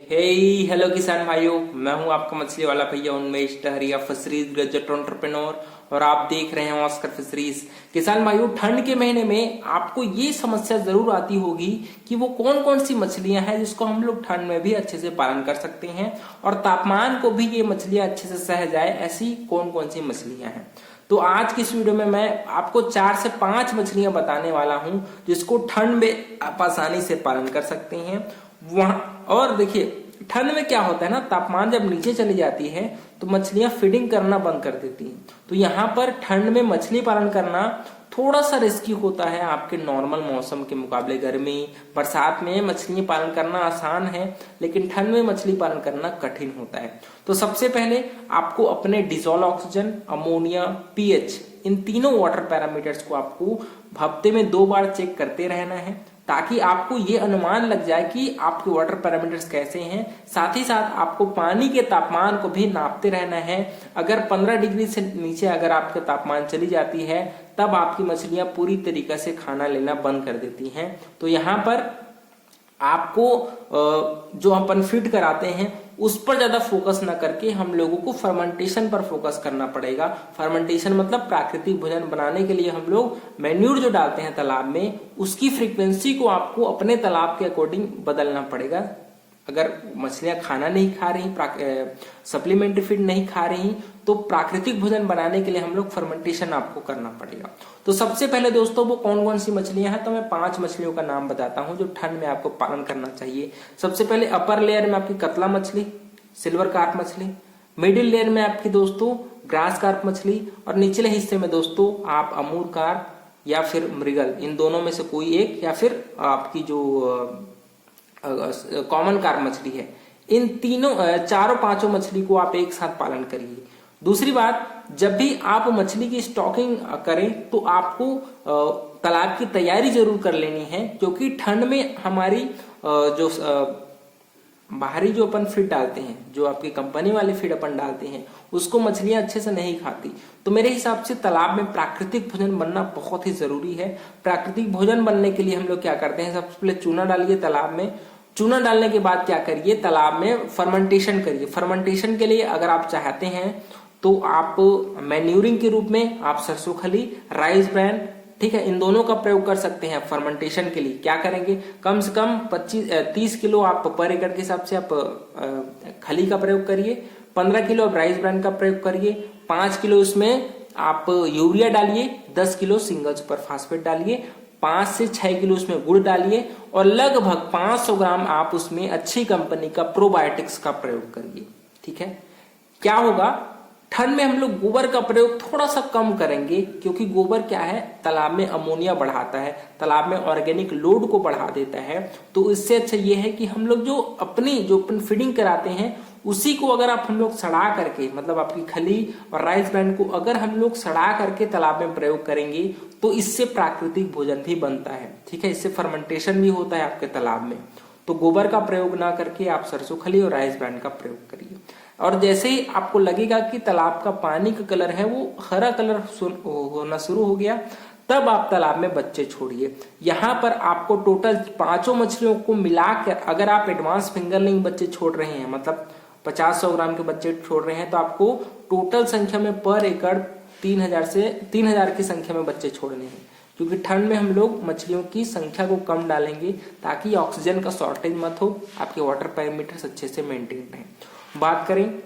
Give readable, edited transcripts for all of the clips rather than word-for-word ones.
Hello किसान भाइयों, मैं हूं आपका मछली वाला भैया उन्मेष टहरिया, फिशरीज ग्रेजुएट एंटरप्रेन्योर। और आप देख रहे हैं ऑस्कर फिशरीज। किसान भाइयों, ठंड के महीने में आपको ये समस्या जरूर आती होगी कि वो कौन कौन सी मछलियां हैं जिसको हम लोग ठंड में भी अच्छे से पालन कर सकते हैं और तापमान को भी ये मछलियां अच्छे से सह जाए, ऐसी कौन कौन सी मछलियां हैं। तो आज की इस वीडियो में मैं आपको 4 से 5 मछलियां बताने वाला हूं जिसको ठंड में आप आसानी से पालन कर सकते हैं। वहां और देखिए, ठंड में क्या होता है ना, तापमान जब नीचे चली जाती है तो मछलियां फीडिंग करना बंद कर देती हैं। तो यहाँ पर ठंड में मछली पालन करना थोड़ा सा रिस्की होता है आपके नॉर्मल मौसम के मुकाबले। गर्मी बरसात में मछली पालन करना आसान है, लेकिन ठंड में मछली पालन करना कठिन होता है। तो सबसे पहले आपको अपने डिजोल्व ऑक्सीजन, अमोनिया, पीएच, इन तीनों वाटर पैरामीटर्स को आपको हफ्ते में 2 बार चेक करते रहना है, ताकि आपको ये अनुमान लग जाए कि आपके वाटर पैरामीटर्स कैसे हैं। साथ ही साथ आपको पानी के तापमान को भी नापते रहना है। अगर 15 डिग्री से नीचे अगर आपका तापमान चली जाती है, तब आपकी मछलियां पूरी तरीके से खाना लेना बंद कर देती हैं। तो यहाँ पर आपको जो अपन फीड कराते हैं उस पर ज्यादा फोकस ना करके हम लोगों को फर्मेंटेशन पर फोकस करना पड़ेगा। फर्मेंटेशन मतलब प्राकृतिक भोजन बनाने के लिए हम लोग मैन्यूर जो डालते हैं तालाब में, उसकी फ्रीक्वेंसी को आपको अपने तालाब के अकॉर्डिंग बदलना पड़ेगा। अगर मछलियां खाना नहीं खा रही, सप्लीमेंट्री फीड नहीं खा रही, तो प्राकृतिक भोजन बनाने के लिए हम लोग फर्मेंटेशन आपको करना पड़ेगा। तो सबसे पहले दोस्तों, वो कौन कौन सी मछलियां हैं, तो मैं 5 मछलियों का नाम बताता हूं जो ठंड में आपको पालन करना चाहिए। सबसे पहले अपर लेयर में आपकी कतला मछली, सिल्वर कार्प मछली। मिडिल लेयर में आपकी दोस्तों ग्रास कार्प मछली, और निचले हिस्से में दोस्तों आप अमूर कार्प या फिर मृगल, इन दोनों में से कोई एक, या फिर आपकी जो कॉमन कार्प मछली है। इन तीनों चारों पांचों मछली को आप एक साथ पालन करिए। दूसरी बात, जब भी आप मछली की स्टॉकिंग करें तो आपको तालाब की तैयारी जरूर कर लेनी है, क्योंकि ठंड में हमारी जो बाहरी जो अपन फीड डालते हैं, जो आपकी कंपनी वाली फीड अपन डालते हैं, उसको मछलियां अच्छे से नहीं खाती। तो मेरे हिसाब से तालाब में प्राकृतिक भोजन बनना बहुत ही जरूरी है। प्राकृतिक भोजन बनने के लिए हम लोग क्या करते हैं, सबसे पहले चूना डालिए तालाब में। चूना डालने के बाद क्या करिए, तालाब में फर्मेंटेशन करिए। फर्मेंटेशन के लिए अगर आप चाहते हैं तो आप मैन्यूरिंग के रूप में आप सरसों खली, राइस ब्रान, ठीक है, इन दोनों का प्रयोग कर सकते हैं। फर्मेंटेशन के लिए क्या करेंगे, कम से कम 30 किलो आप पर एकड़ के हिसाब से आप खली का प्रयोग करिए, 15 किलो आप राइस ब्रान का प्रयोग करिए, 5 किलो इसमें आप यूरिया डालिए, 10 किलो सिंगल सुपर फास्फेट डालिए, 5 से 6 किलो उसमें गुड़ डालिए, और लगभग 500 ग्राम आप उसमें अच्छी कंपनी का प्रोबायोटिक्स का प्रयोग करिए। ठीक है, क्या होगा, ठंड में हम लोग गोबर का प्रयोग थोड़ा सा कम करेंगे, क्योंकि गोबर क्या है, तालाब में अमोनिया बढ़ाता है, तालाब में ऑर्गेनिक लोड को बढ़ा देता है। तो इससे अच्छा ये है कि हम लोग जो अपन फीडिंग कराते हैं उसी को अगर आप हम लोग सड़ा करके, मतलब आपकी खली और राइस ब्रान को अगर हम लोग सड़ा करके तालाब में प्रयोग करेंगे, तो इससे प्राकृतिक भोजन भी बनता है। ठीक है, इससे फर्मेंटेशन भी होता है आपके तालाब में। तो गोबर का प्रयोग ना करके आप सरसों खली और राइस ब्रान का प्रयोग करिए। और जैसे ही आपको लगेगा कि तालाब का पानी का कलर है वो हरा कलर होना शुरू हो गया, तब आप तालाब में बच्चे छोड़िए। यहाँ पर आपको टोटल 5 मछलियों को मिलाकर अगर आप एडवांस फिंगरलिंग बच्चे छोड़ रहे हैं, मतलब 50-100 ग्राम के बच्चे छोड़ रहे हैं, तो आपको टोटल संख्या में पर एकड़ 3000 की संख्या में बच्चे छोड़ने हैं। क्योंकि ठंड में हम लोग मछलियों की संख्या को कम डालेंगे ताकि ऑक्सीजन का शॉर्टेज मत हो, आपके वाटर पैरामीटर्स अच्छे से मेंटेन रहें। बात करें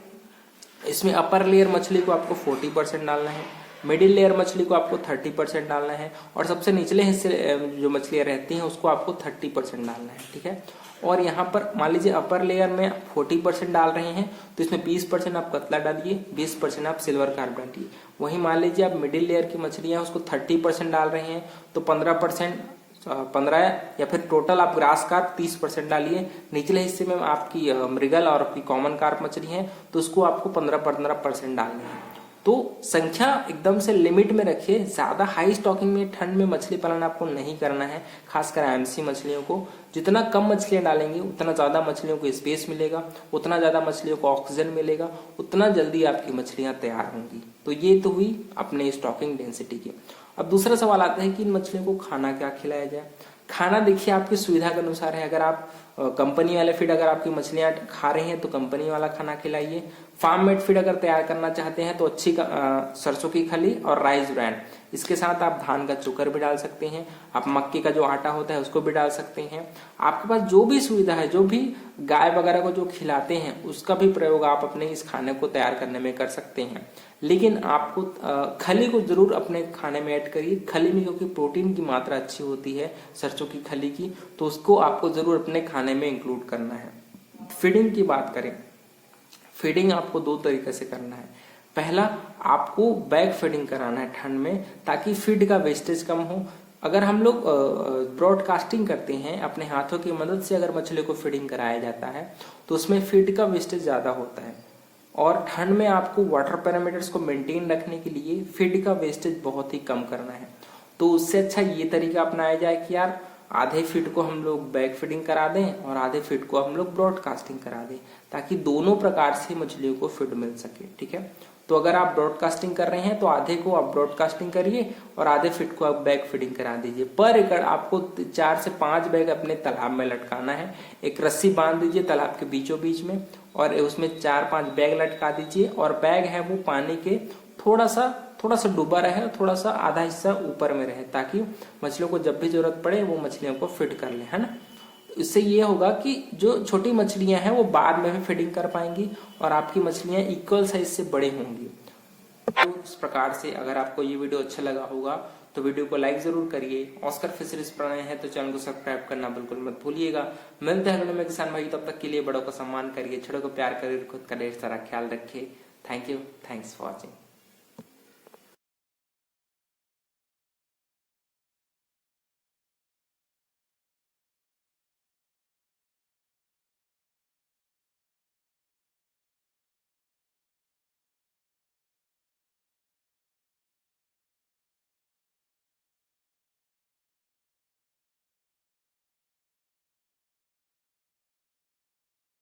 इसमें, अपर लेयर मछली को आपको 40% डालना है, मिडिल लेयर मछली को आपको 30% डालना है, और सबसे निचले हिस्से जो मछलियां रहती हैं उसको आपको 30% डालना है। ठीक है, और यहाँ पर मान लीजिए अपर लेयर में 40% डाल रहे हैं, तो इसमें 20% आप कतला डालिए, 20% आप सिल्वर कार्प डालिए। वहीं मान लीजिए आप मिडिल लेयर की मछलियां उसको 30% डाल रहे हैं, तो 15 या फिर टोटल आप ग्रास कार्प 30% डालिए। निचले हिस्से में आपकी मृगल और आपकी कॉमन कार्प मछली है, तो उसको आपको 15% डालना है। तो संख्या एकदम से लिमिट में रखिए। ज्यादा हाई स्टॉकिंग में ठंड में मछली पालन आपको नहीं करना है, खासकर एमसी मछलियों को। जितना कम मछलियां डालेंगे उतना ज्यादा मछलियों को स्पेस मिलेगा, उतना ज्यादा मछलियों को ऑक्सीजन मिलेगा, उतना जल्दी आपकी मछलियां तैयार होंगी। तो ये तो हुई अपने स्टॉकिंग डेंसिटी की। अब दूसरा सवाल आता है कि इन मछलियों को खाना क्या खिलाया जाए। खाना देखिए आपकी सुविधा के अनुसार है। अगर आप कंपनी वाले फीड अगर आपकी मछलियां खा रही हैं तो कंपनी वाला खाना खिलाइए। फार्म मेड फीड अगर तैयार करना चाहते हैं तो अच्छी सरसों की खली और राइस ब्रांड, इसके साथ आप धान का चोकर भी डाल सकते हैं, आप मक्के का जो आटा होता है उसको भी डाल सकते हैं। आपके पास जो भी सुविधा है, जो भी गाय वगैरह को जो खिलाते हैं उसका भी प्रयोग आप अपने इस खाने को तैयार करने में कर सकते हैं। लेकिन आपको खली को जरूर अपने खाने में ऐड करिए। खली में क्योंकि प्रोटीन की मात्रा अच्छी होती है सरसों की खली की, तो उसको आपको जरूर अपने खाने में इंक्लूड करना है। फीडिंग की बात करें, फीडिंग आपको 2 तरीके से करना है। पहला, आपको बैग फीडिंग कराना है ठंड में, ताकि फीड का वेस्टेज कम हो। अगर हम लोग ब्रॉडकास्टिंग करते हैं, अपने हाथों की मदद से अगर मछली को फीडिंग कराया जाता है तो उसमें फीड का वेस्टेज ज्यादा होता है। और ठंड में आपको वाटर पैरामीटर्स को मेंटेन रखने के लिए फीड का वेस्टेज बहुत ही कम करना है। तो उससे अच्छा ये तरीका अपनाया जाए कि यार आधे फीड को हम लोग बैग फीडिंग करा दें और आधे फीड को हम लोग ब्रॉडकास्टिंग करा दें, ताकि दोनों प्रकार से मछलियों को फीड मिल सके। ठीक है, तो अगर आप ब्रॉडकास्टिंग कर रहे हैं तो आधे को आप ब्रॉडकास्टिंग करिए और आधे फीड को आप बैग फीडिंग करा दीजिए। पर एकड़ आपको 4 से 5 बैग अपने तालाब में लटकाना है। एक रस्सी बांध दीजिए तालाब के बीचों बीच में और उसमें 4-5 बैग लटका दीजिए, और बैग है वो पानी के थोड़ा सा डूबा रहे और थोड़ा सा आधा हिस्सा ऊपर में रहे, ताकि मछलियों को जब भी जरूरत पड़े वो मछलियों को फीड कर ले, है ना। इससे ये होगा कि जो छोटी मछलियां हैं वो बाद में भी फीडिंग कर पाएंगी और आपकी मछलियां इक्वल साइज से बड़े होंगी। तो इस प्रकार से अगर आपको ये वीडियो अच्छा लगा होगा तो वीडियो को लाइक जरूर करिए। ऑस्कर फिशरीज पर नए हैं तो चैनल को सब्सक्राइब करना बिल्कुल मत भूलिएगा। मिलते हैं अगले में किसान भाई, तब तक के लिए बड़ों का सम्मान करिए, छोटों को प्यार करिए, खुद का ढेर सारा ख्याल रखिए। Thank you, thanks for watching.